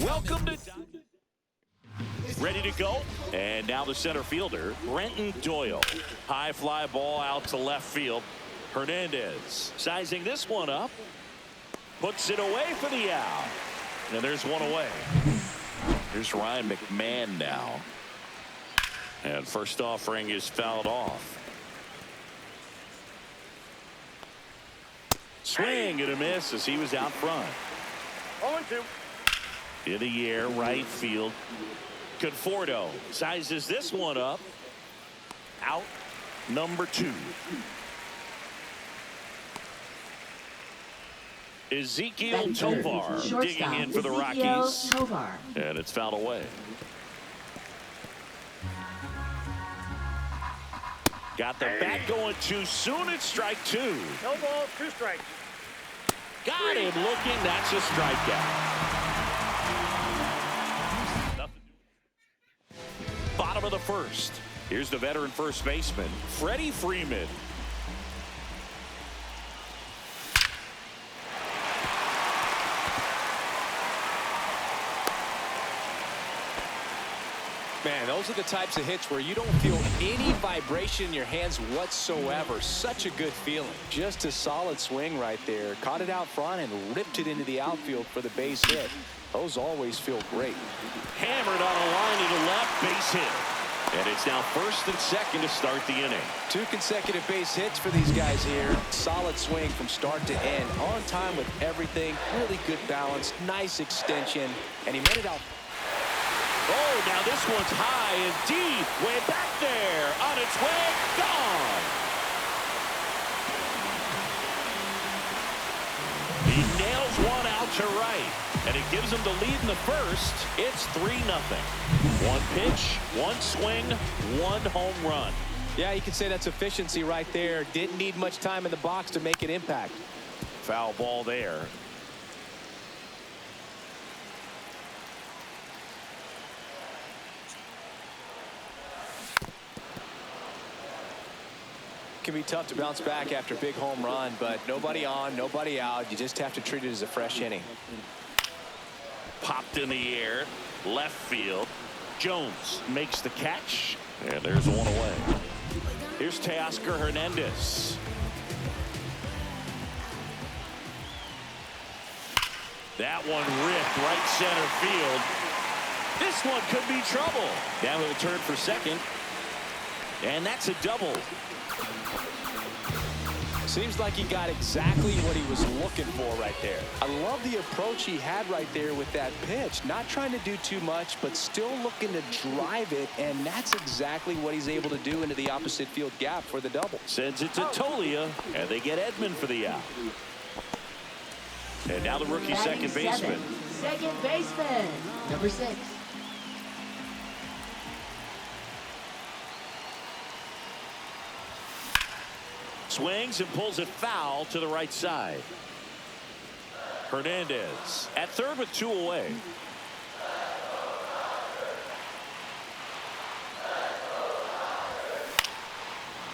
Welcome to... Ready to go. And now the center fielder, Brenton Doyle. High fly ball out to left field. Hernandez sizing this one up. Puts it away for the out. And there's one away. Here's Ryan McMahon now. And first offering is fouled off. Swing and a miss as he was out front. 0-2. In the air, right field. Conforto sizes this one up. Out number 2. Ezekiel Tovar digging in for the Rockies. And it's fouled away. Got the bat going too soon. It's strike 2. No balls, 2 strikes. Got him looking. That's a strikeout. Bottom of the first. Here's the veteran first baseman, Freddie Freeman. Man, those are the types of hits where you don't feel any vibration in your hands whatsoever. Such a good feeling. Just a solid swing right there. Caught it out front and ripped it into the outfield for the base hit. Those always feel great. Hammered on a line to the left, base hit. And it's now first and second to start the inning. 2 consecutive base hits for these guys here. Solid swing from start to end. On time with everything. Really good balance. Nice extension. And he made it out. Oh, now this one's high and deep. Way back there. On its way. Gone. He nails one out to right. And it gives him the lead in the first. It's 3-0. 1 pitch, 1 swing, 1 home run. Yeah, you could say that's efficiency right there. Didn't need much time in the box to make an impact. Foul ball there. Can be tough to bounce back after a big home run, but nobody on, nobody out. You just have to treat it as a fresh inning. Popped in the air, left field. Jones makes the catch, and there's one away. Here's Teoscar Hernandez. That one ripped right center field. This one could be trouble. Now he'll turn for second, and that's a double. Seems like he got exactly what he was looking for right there. I love the approach he had right there with that pitch. Not trying to do too much, but still looking to drive it, and that's exactly what he's able to do into the opposite field gap for the double. Sends it to Tolia, and they get Edman for the out. And now the rookie second baseman. Second baseman, number 6. Swings and pulls it foul to the right side. Hernandez at third with 2 away.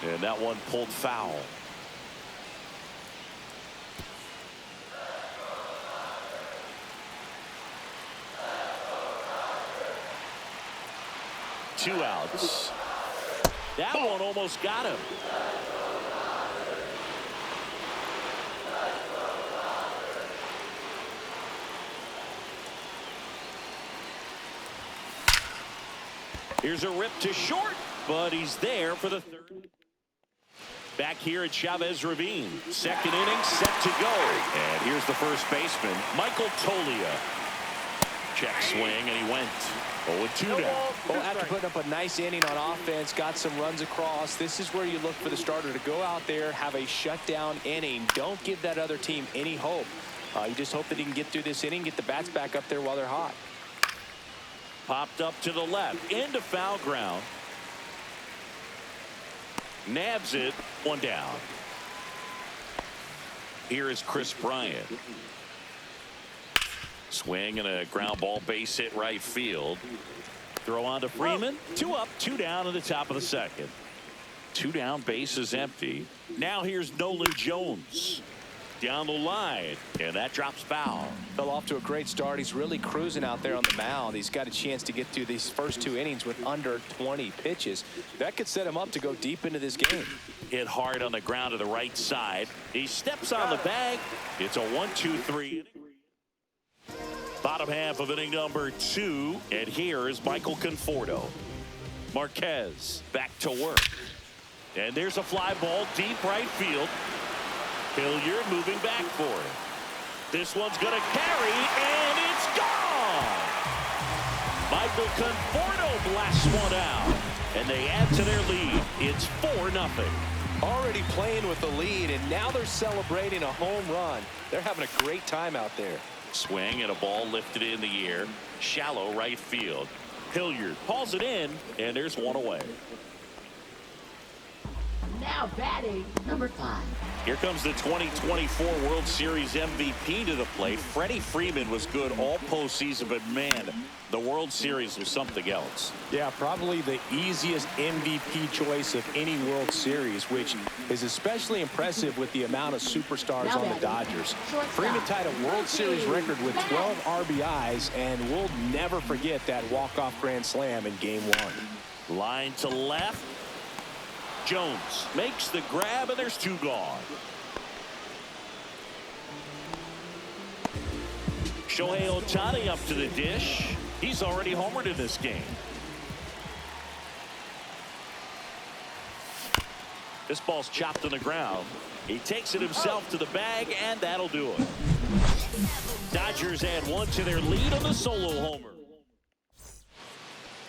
And that one pulled foul. Two outs. That one almost got him. Here's a rip to short, but he's there for the third. Back here at Chavez Ravine. Second inning set to go. And here's the first baseman, Michael Tolia. Check swing, and he went 0-2 now. Well, after putting up a nice inning on offense, got some runs across, this is where you look for the starter to go out there, have a shutdown inning. Don't give that other team any hope. You just hope that he can get through this inning, get the bats back up there while they're hot. Popped up to the left, into foul ground. Nabs it, 1 down. Here is Chris Bryant. Swing and a ground ball, base hit right field. Throw on to Freeman. 2 up, 2 down in the top of the second. 2 down, base is empty. Now here's Nolan Jones. down the line, and that drops foul. Fell off to a great start. He's really cruising out there on the mound. He's got a chance to get through these first 2 innings with under 20 pitches. That could set him up to go deep into this game. Hit hard on the ground to the right side. He steps on the bag. It's a 1-2-3 inning. Bottom half of inning number 2, and here is Michael Conforto. Marquez back to work, and there's a fly ball deep right field. Hilliard moving back for it. This one's going to carry, and it's gone. Michael Conforto blasts one out, and they add to their lead. It's 4-0. Already playing with the lead, and now they're celebrating a home run. They're having a great time out there. Swing and a ball lifted in the air. Shallow right field. Hilliard hauls it in, and there's one away. Now batting, number 5. Here comes the 2024 World Series MVP to the plate. Freddie Freeman was good all postseason, but man, the World Series was something else. Yeah, probably the easiest MVP choice of any World Series, which is especially impressive with the amount of superstars on the Dodgers. Freeman tied a World Series record with 12 RBIs, and we'll never forget that walk-off grand slam in Game 1. Line to left. Jones makes the grab, and there's 2 gone. Shohei Ohtani up to the dish. He's already homered in this game. This ball's chopped to the ground. He takes it himself to the bag, and that'll do it. Dodgers add 1 to their lead on the solo homer.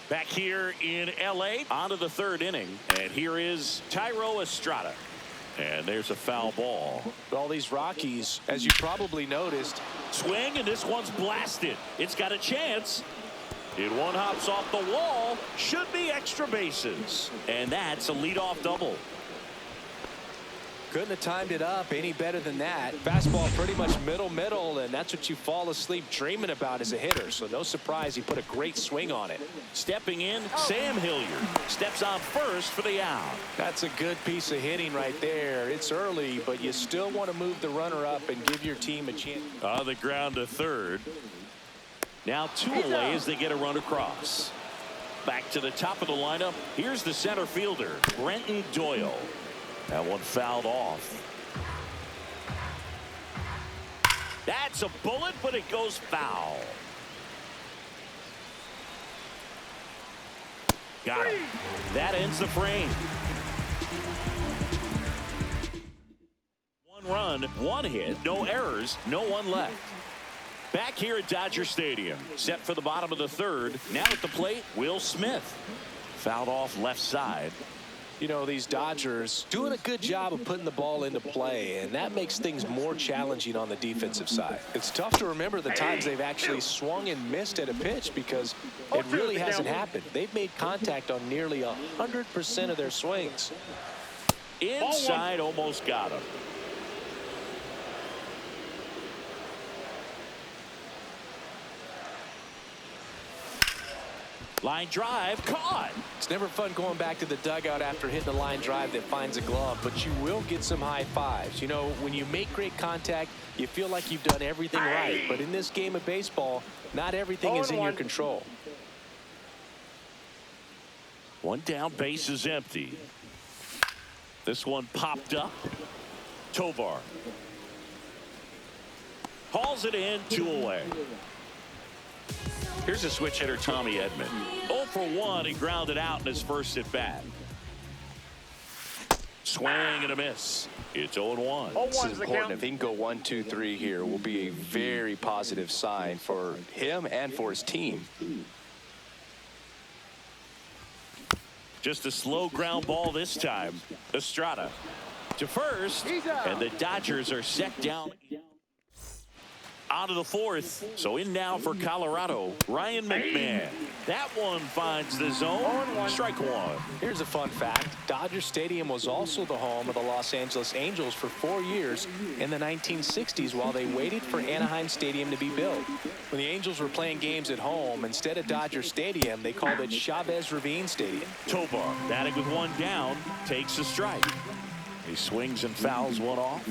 Back here in L.A. on to the 3rd inning, and here is Thairo Estrada. And there's a foul ball. All these Rockies, as you probably noticed. Swing, and this one's blasted. It's got a chance. It one hops off the wall. Should be extra bases. And that's a leadoff double. Couldn't have timed it up any better than that. Fastball pretty much middle, and that's what you fall asleep dreaming about as a hitter. So no surprise he put a great swing on it. Stepping in, Sam Hilliard steps on first for the out. That's a good piece of hitting right there. It's early, but you still want to move the runner up and give your team a chance. On the ground to 3rd. Now 2 away as they get a run across. Back to the top of the lineup. Here's the center fielder, Brenton Doyle. That one fouled off. That's a bullet, but it goes foul. Got it. That ends the frame. 1 run, 1 hit, no errors, no one left. Back here at Dodger Stadium, set for the bottom of the 3rd. Now at the plate, Will Smith. Fouled off left side. You know, these Dodgers doing a good job of putting the ball into play, and that makes things more challenging on the defensive side. It's tough to remember the times they've actually swung and missed at a pitch because it really hasn't happened. They've made contact on nearly 100% of their swings. Inside, almost got him. Line drive, caught. It's never fun going back to the dugout after hitting a line drive that finds a glove, but you will get some high fives. You know, when you make great contact, you feel like you've done everything right. But in this game of baseball, not everything is in your control. 1 down, base is empty. This one popped up. Tovar hauls it in, 2 away. Here's a switch hitter, Tommy Edman. 0 for 1, he grounded out in his first at bat. Swing and a miss. It's 0-1. This is important. If he can go 1, 2, 3 here, will be a very positive sign for him and for his team. Just a slow ground ball this time. Estrada to first, and the Dodgers are set down. On to the 4th. So in now for Colorado, Ryan McMahon. That one finds the zone. Strike 1. Here's a fun fact. Dodger Stadium was also the home of the Los Angeles Angels for 4 years in the 1960s while they waited for Anaheim Stadium to be built. When the Angels were playing games at home, instead of Dodger Stadium, they called it Chavez Ravine Stadium. Tovar, batting with 1 down, takes a strike. He swings and fouls one off.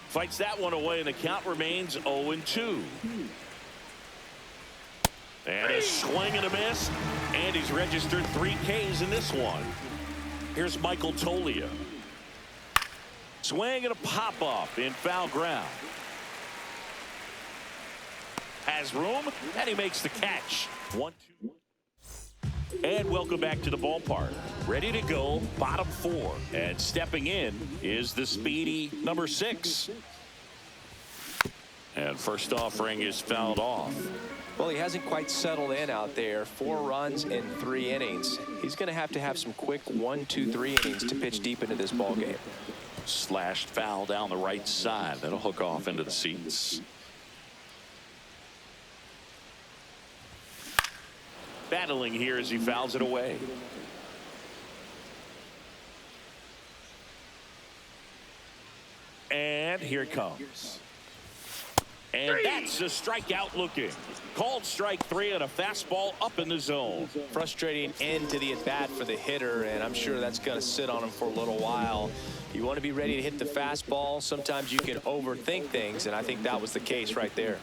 Fights that one away, and the count remains 0-2. And a swing and a miss, and he's registered 3 Ks in this one. Here's Michael Tolia. Swing and a pop-up in foul ground. Has room, and he makes the catch. 1-2. And welcome back to the ballpark. Ready to go, bottom 4. And stepping in is the speedy number 6. And first offering is fouled off. Well, he hasn't quite settled in out there. 4 runs in 3 innings. He's going to have some quick 1, 2, 3 innings to pitch deep into this ball game. Slashed foul down the right side. That'll hook off into the seats. Battling here as he fouls it away. And here it comes. And that's a strikeout looking. Called strike 3 on a fastball up in the zone. Frustrating end to the at-bat for the hitter, and I'm sure that's going to sit on him for a little while. You want to be ready to hit the fastball. Sometimes you can overthink things, and I think that was the case right there.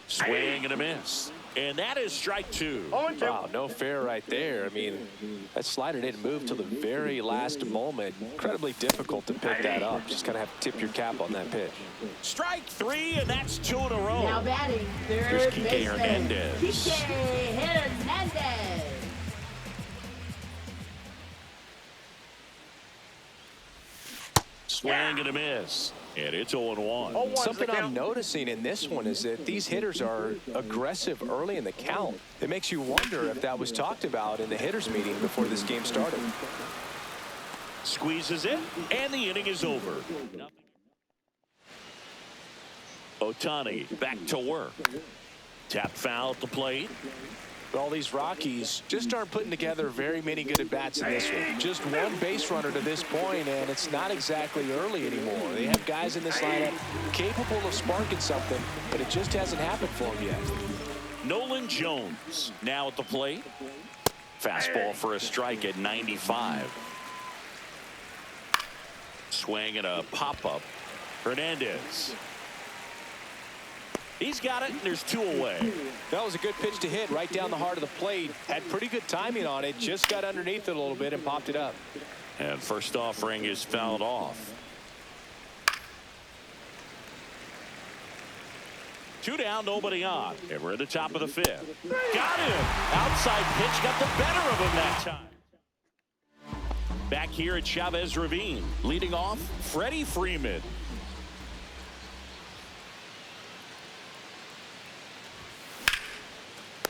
Swing and a miss. And that is strike 2. Wow, no fair right there. I mean, that slider didn't move till the very last moment. Incredibly difficult to pick that up. Just kind of have to tip your cap on that pitch. Strike 3, and that's 2 in a row. Now batting, Here's third Kike baseman, Hernandez. Kike Hernandez. Swing and a miss. And it's 0-1. Something I'm noticing in this one is that these hitters are aggressive early in the count. It makes you wonder if that was talked about in the hitters meeting before this game started. Squeezes it, and the inning is over. Ohtani back to work. Tap foul at the plate. All these Rockies just aren't putting together very many good at-bats in this one. Just one base runner to this point, and it's not exactly early anymore. They have guys in this lineup capable of sparking something, but it just hasn't happened for them yet. Nolan Jones now at the plate. Fastball for a strike at 95. Swing and a pop-up. Hernandez. He's got it, and there's 2 away. That was a good pitch to hit right down the heart of the plate. Had pretty good timing on it. Just got underneath it a little bit and popped it up. And first offering is fouled off. 2 down, nobody on. And we're at the top of the 5th. Got him. Outside pitch got the better of him that time. Back here at Chavez Ravine. Leading off, Freddie Freeman.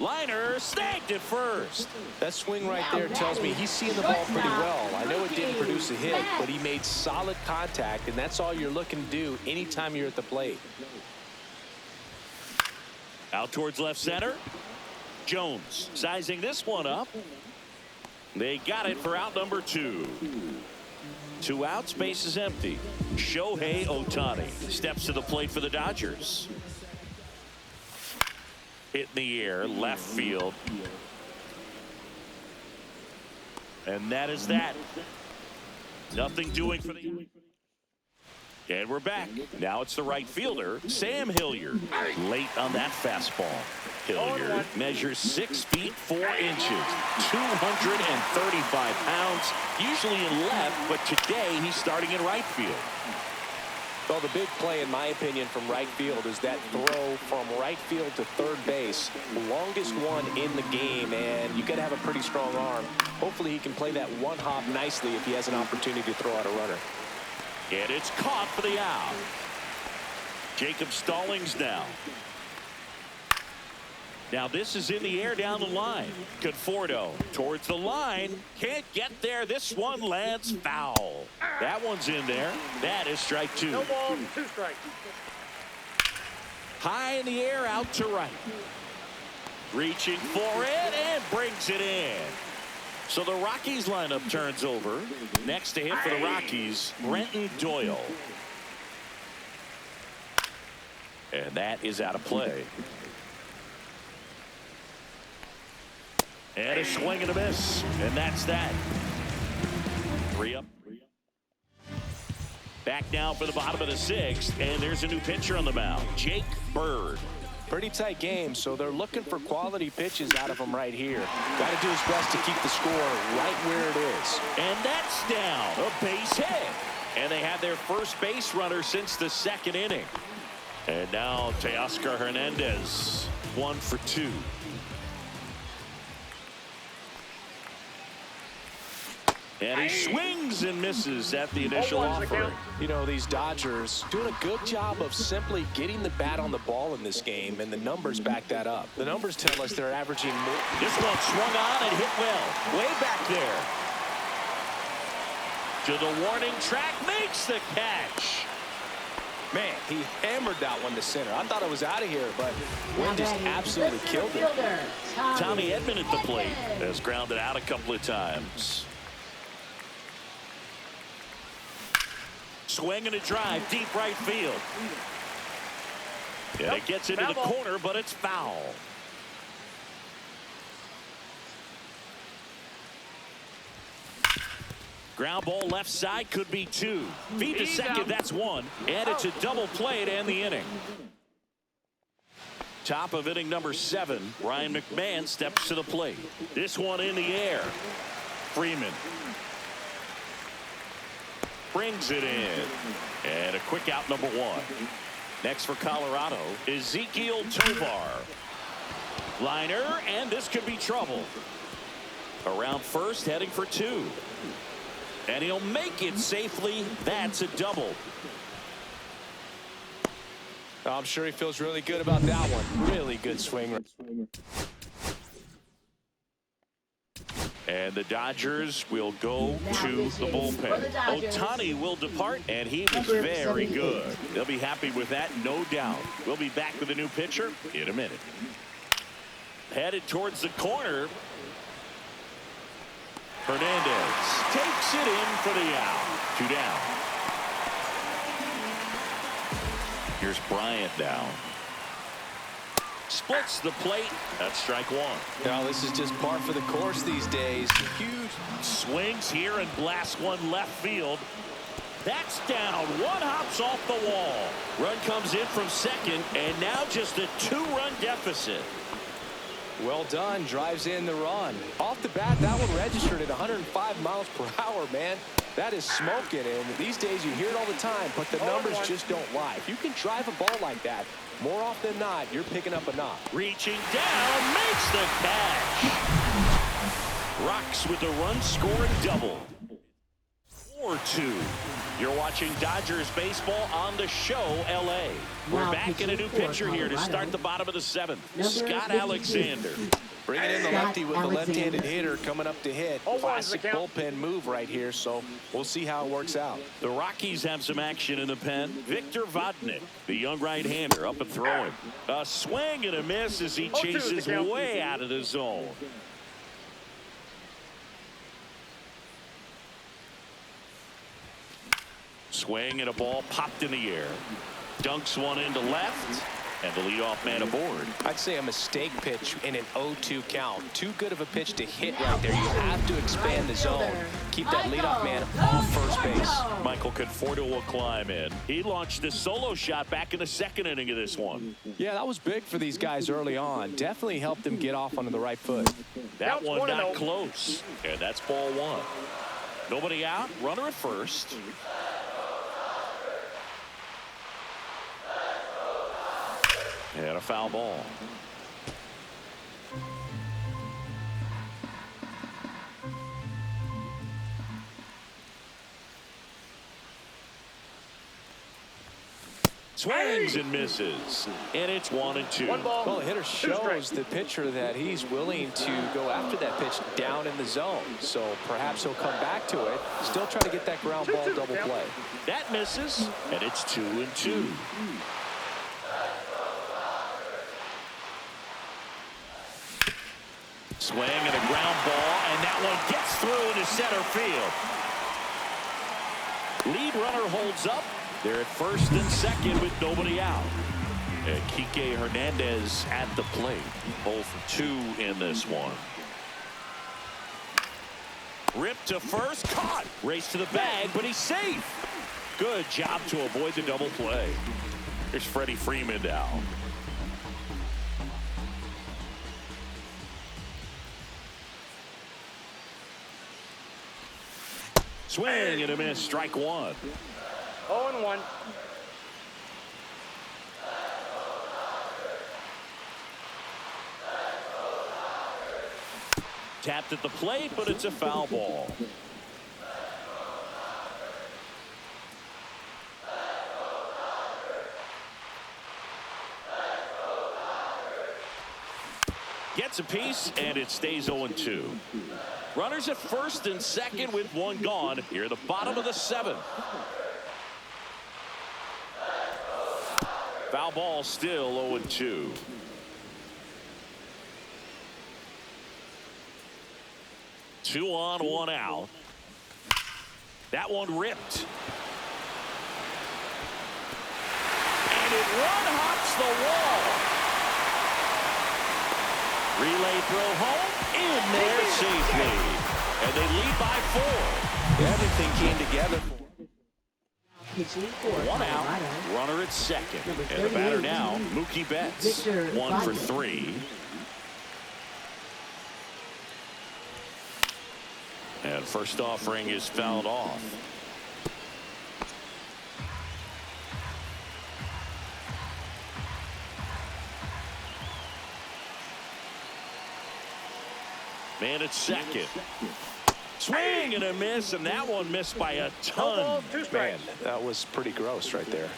Liner snagged it first. That swing right there tells me he's seeing the ball pretty well. I know it didn't produce a hit, but he made solid contact, and that's all you're looking to do anytime you're at the plate. Out towards left center. Jones sizing this one up. They got it for out number 2. 2 outs, base is empty. Shohei Ohtani steps to the plate for the Dodgers. Hit in the air, left field. And that is that. Nothing doing for the... And we're back. Now it's the right fielder, Sam Hilliard. Late on that fastball. Hilliard measures 6 feet 4 inches, 235 pounds, usually in left, but today he's starting in right field. Well, the big play, in my opinion, from right field is that throw from right field to third base. Longest one in the game, and you got to have a pretty strong arm. Hopefully he can play that one hop nicely if he has an opportunity to throw out a runner. And it's caught for the out. Jacob Stallings now. Now this is in the air down the line. Conforto towards the line. Can't get there. This one lands foul. That one's in there. That is strike 2. No ball, 2 strikes. High in the air, out to right. Reaching for it and brings it in. So the Rockies lineup turns over. Next to hit for the Rockies, Brenton Doyle. And that is out of play. And a swing and a miss. And that's that. 3 up. Back now for the bottom of the 6th. And there's a new pitcher on the mound, Jake Bird. Pretty tight game, so they're looking for quality pitches out of him right here. Got to do his best to keep the score right where it is. And that's down. A base hit. And they have their first base runner since the 2nd inning. And now Teoscar Hernandez, 1 for 2. And he swings and misses at the initial offering. You know, these Dodgers doing a good job of simply getting the bat on the ball in this game, and the numbers back that up. The numbers tell us they're averaging more. This one swung on and hit well. Way back there. To the warning track, makes the catch. Man, he hammered that one to center. I thought it was out of here, but Wynn just absolutely killed it. Tommy Edman at the plate has grounded out a couple of times. Swing and a drive, deep right field. And it gets into the corner, but it's foul. Ground ball left side, could be 2. Feed to second, that's 1. And it's a double play to end the inning. Top of inning number 7, Ryan McMahon steps to the plate. This one in the air. Freeman brings it in. And a quick out, number 1. Next for Colorado, Ezekiel Tovar. Liner, and this could be trouble. Around first, heading for 2. And he'll make it safely. That's a double. I'm sure he feels really good about that one. Really good swing. And the Dodgers will go to the bullpen. Ohtani will depart, and he was very good. They'll be happy with that, no doubt. We'll be back with a new pitcher in a minute. Headed towards the corner. Hernandez takes it in for the out. 2 down. Here's Bryant down. Splits the plate. That's strike 1. Now this is just par for the course these days. Huge swings here and blasts one left field. That's down. One hops off the wall. Run comes in from second, and now just a 2-run deficit. Well done. Drives in the run. Off the bat, that one registered at 105 miles per hour, man. That is smoking, and these days you hear it all the time, but the numbers just don't lie. If you can drive a ball like that, more often than not, you're picking up a knock. Reaching down, makes the catch. Rocks with the run scoring double. 4-2. You're watching Dodgers baseball on the show, LA. We're back in a new pitcher here to start the bottom of the 7th. Scott Alexander. Bringing in the lefty with the left-handed hitter coming up to hit. Classic bullpen move right here, so we'll see how it works out. The Rockies have some action in the pen. Victor Vodnik, the young right-hander, up and throwing. A swing and a miss as he chases way out of the zone. Swing and a ball popped in the air. Dunks one into left. And the leadoff man aboard. I'd say a mistake pitch in an 0-2 count. Too good of a pitch to hit right there. You have to expand the zone. Keep that leadoff man off first base. Michael Conforto will climb in. He launched a solo shot back in the 2nd inning of this one. Yeah, that was big for these guys early on. Definitely helped them get off onto the right foot. That one not close. And that's ball 1. Nobody out. Runner at first. And a foul ball. Swings and misses. And it's 1-2. Well, the hitter shows the pitcher that he's willing to go after that pitch down in the zone. So perhaps he'll come back to it. Still trying to get that ground ball double play. That misses. And it's 2-2. Swing and a ground ball, and that one gets through into center field. Lead runner holds up. They're at first and second with nobody out. And Kike Hernandez at the plate. 0 for 2 in this one. Ripped to first, caught. Race to the bag, but he's safe. Good job to avoid the double play. Here's Freddie Freeman now. Swing and a miss, strike one. 0-1. Tapped at the plate, but it's a foul ball. Gets a piece, and it stays 0-2. Runners at first and second with one gone. Here at the bottom of the seventh. Foul ball still 0-2. Two on, one out. That one ripped. And it one-hops the wall. Relay throw home, in there safely. And they lead by 4. Everything came together. One out, runner at second. And the batter now, Mookie Betts. 1 for 3. And first offering is fouled off. Man at second. Swing and a miss, and that one missed by a ton. Man, that was pretty gross right there.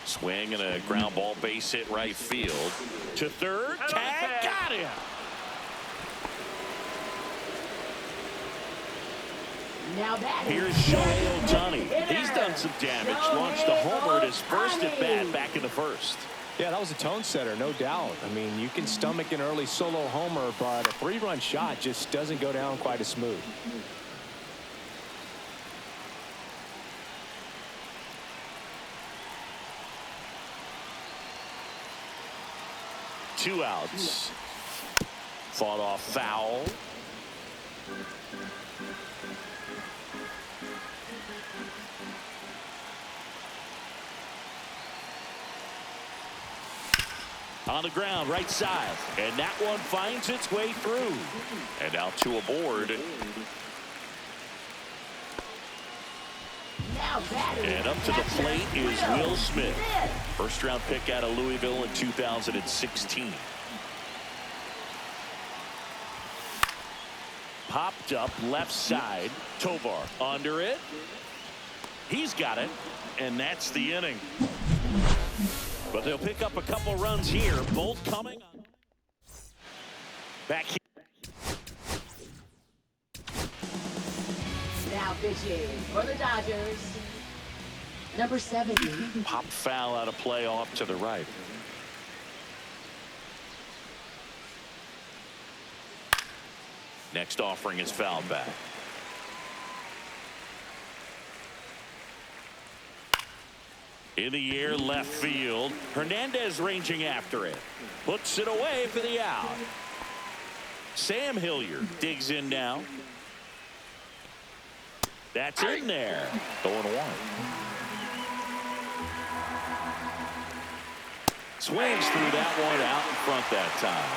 Swing and a ground ball, base hit right field. To third, tag, got him. Now batting. Here's Shohei Ohtani. He's done some damage. Launched a homer at his first at bat back in the first. Yeah, that was a tone setter, no doubt. I mean, you can stomach an early solo homer, but a 3-run shot just doesn't go down quite as smooth. Two outs. Fought off foul. On the ground, right side. And that one finds its way through. And now 2 aboard. And up to the plate is Will Smith. First round pick out of Louisville in 2016. Popped up left side. Tovar under it. He's got it. And that's the inning. But they'll pick up a couple runs here. Both coming back here. Now pitching for the Dodgers. Number 70. Pop foul out of play off to the right. Next offering is fouled back. In the air, left field. Hernandez ranging after it. Puts it away for the out. Sam Hilliard digs in now. That's in there. 0-1. Swings through that one out in front that time.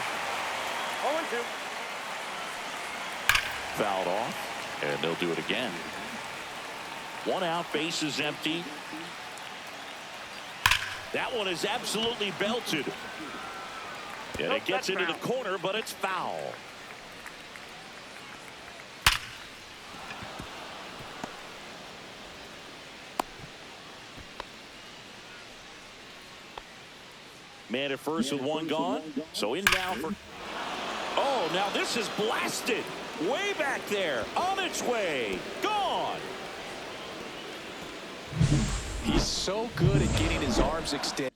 0-2. Fouled off, and they'll do it again. One out, base is empty. That one is absolutely belted. And it gets into the corner, but it's foul. Man at first with one gone. So in now for... Oh, now this is blasted. Way back there. On its way. Gone. He's so good at getting his arms extended.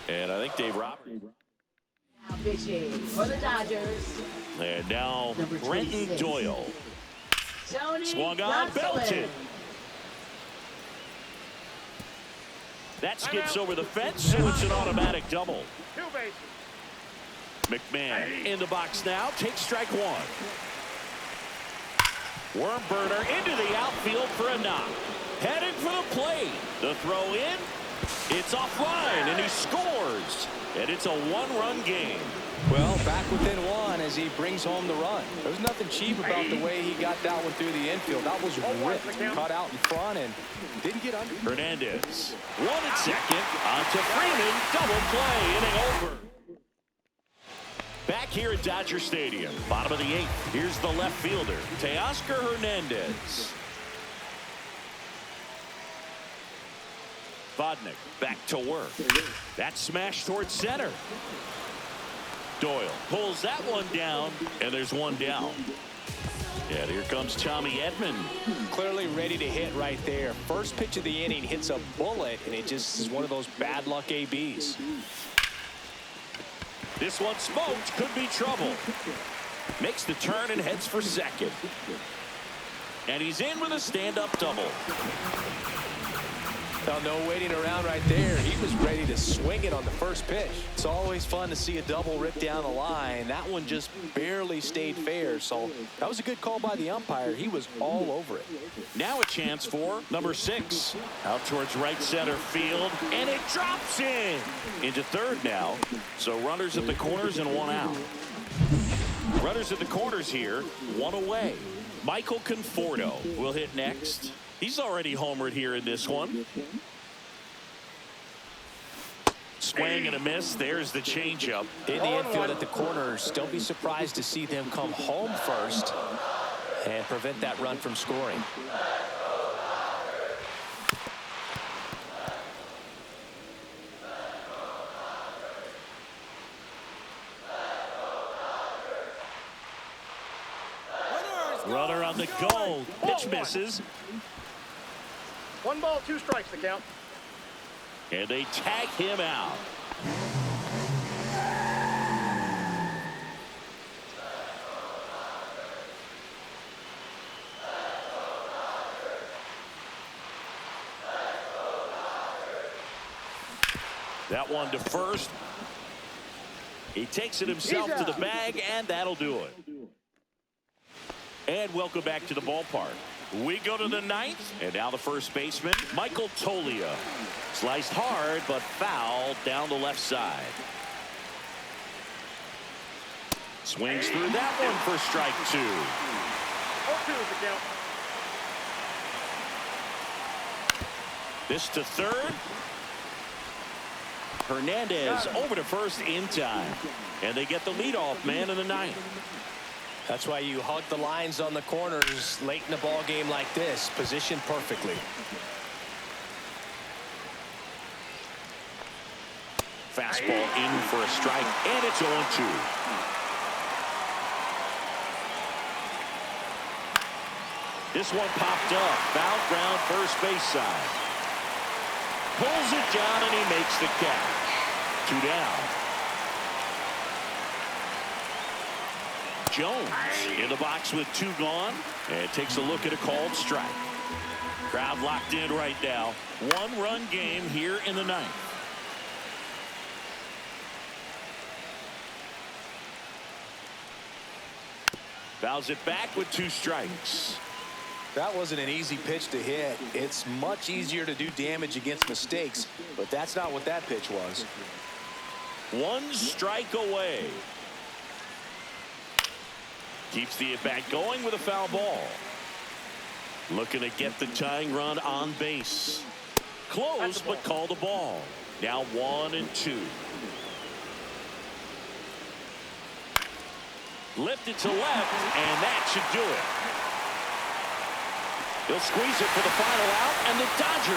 And I think Dave Roberts. Now pitching for the Dodgers. And now Number Brenton 26. Doyle. Tony Swung on, Gonsolin. belted. That skips over the fence, so it's an automatic double. Two bases. McMahon in the box now. Takes strike one. Worm burner into the outfield for a knock. Headed for the plate. The throw in. It's offline, and he scores. And it's a one-run game. Well, back within one as he brings home the run. There's nothing cheap about the way he got that one through the infield. That was ripped, caught out in front, and didn't get under. Hernandez, one at second, on to Freeman, double play, inning over. Back here at Dodger Stadium, bottom of the eighth. Here's the left fielder, Teoscar Hernandez. Vodnik back to work. That smash towards center. Doyle pulls that one down, and there's one down. And here comes Tommy Edman. Clearly ready to hit right there. First pitch of the inning hits a bullet, and it just is one of those bad luck ABs. This one smoked, could be trouble. Makes the turn and heads for second. And he's in with a stand-up double. Well, no waiting around right there. He was ready to swing it on the first pitch. It's always fun to see a double rip down the line. That one just barely stayed fair, so that was a good call by the umpire. He was all over it. Now a chance for number 6. Out towards right center field, and it drops in. Into third now, so runners at the corners and one out. Runners at the corners here, one away. Michael Conforto will hit next. He's already homered here in this one. Swing and a miss. There's the changeup. In the infield at the corners, don't be surprised to see them come home first and prevent that run from scoring. Runner on the go. Pitch misses. 1 ball, 2 strikes to count. And they tag him out. That one to first. He takes it himself to the bag, and that'll do it. And welcome back to the ballpark. We go to the 9th, and now the first baseman, Michael Toglia. Sliced hard, but fouled down the left side. Swings through that one for strike 2. 0-2 is the count. This to third. Hernandez over to first in time. And they get the leadoff man in the 9th. That's why you hug the lines on the corners late in a ball game like this, positioned perfectly. Fastball in for a strike, and it's 0-2. This one popped up, foul ground first base side. Pulls it down, and he makes the catch. 2 down. Jones in the box with 2 gone, and takes a look at a called strike. Crowd locked in right now. 1-run game here in the 9th. Fouls it back with 2 strikes. That wasn't an easy pitch to hit. It's much easier to do damage against mistakes, but that's not what that pitch was. 1 strike away. Keeps the at-bat going with a foul ball. Looking to get the tying run on base. Close, but called a ball. Now 1-2. Lifted to left, and that should do it. He'll squeeze it for the final out, and the Dodgers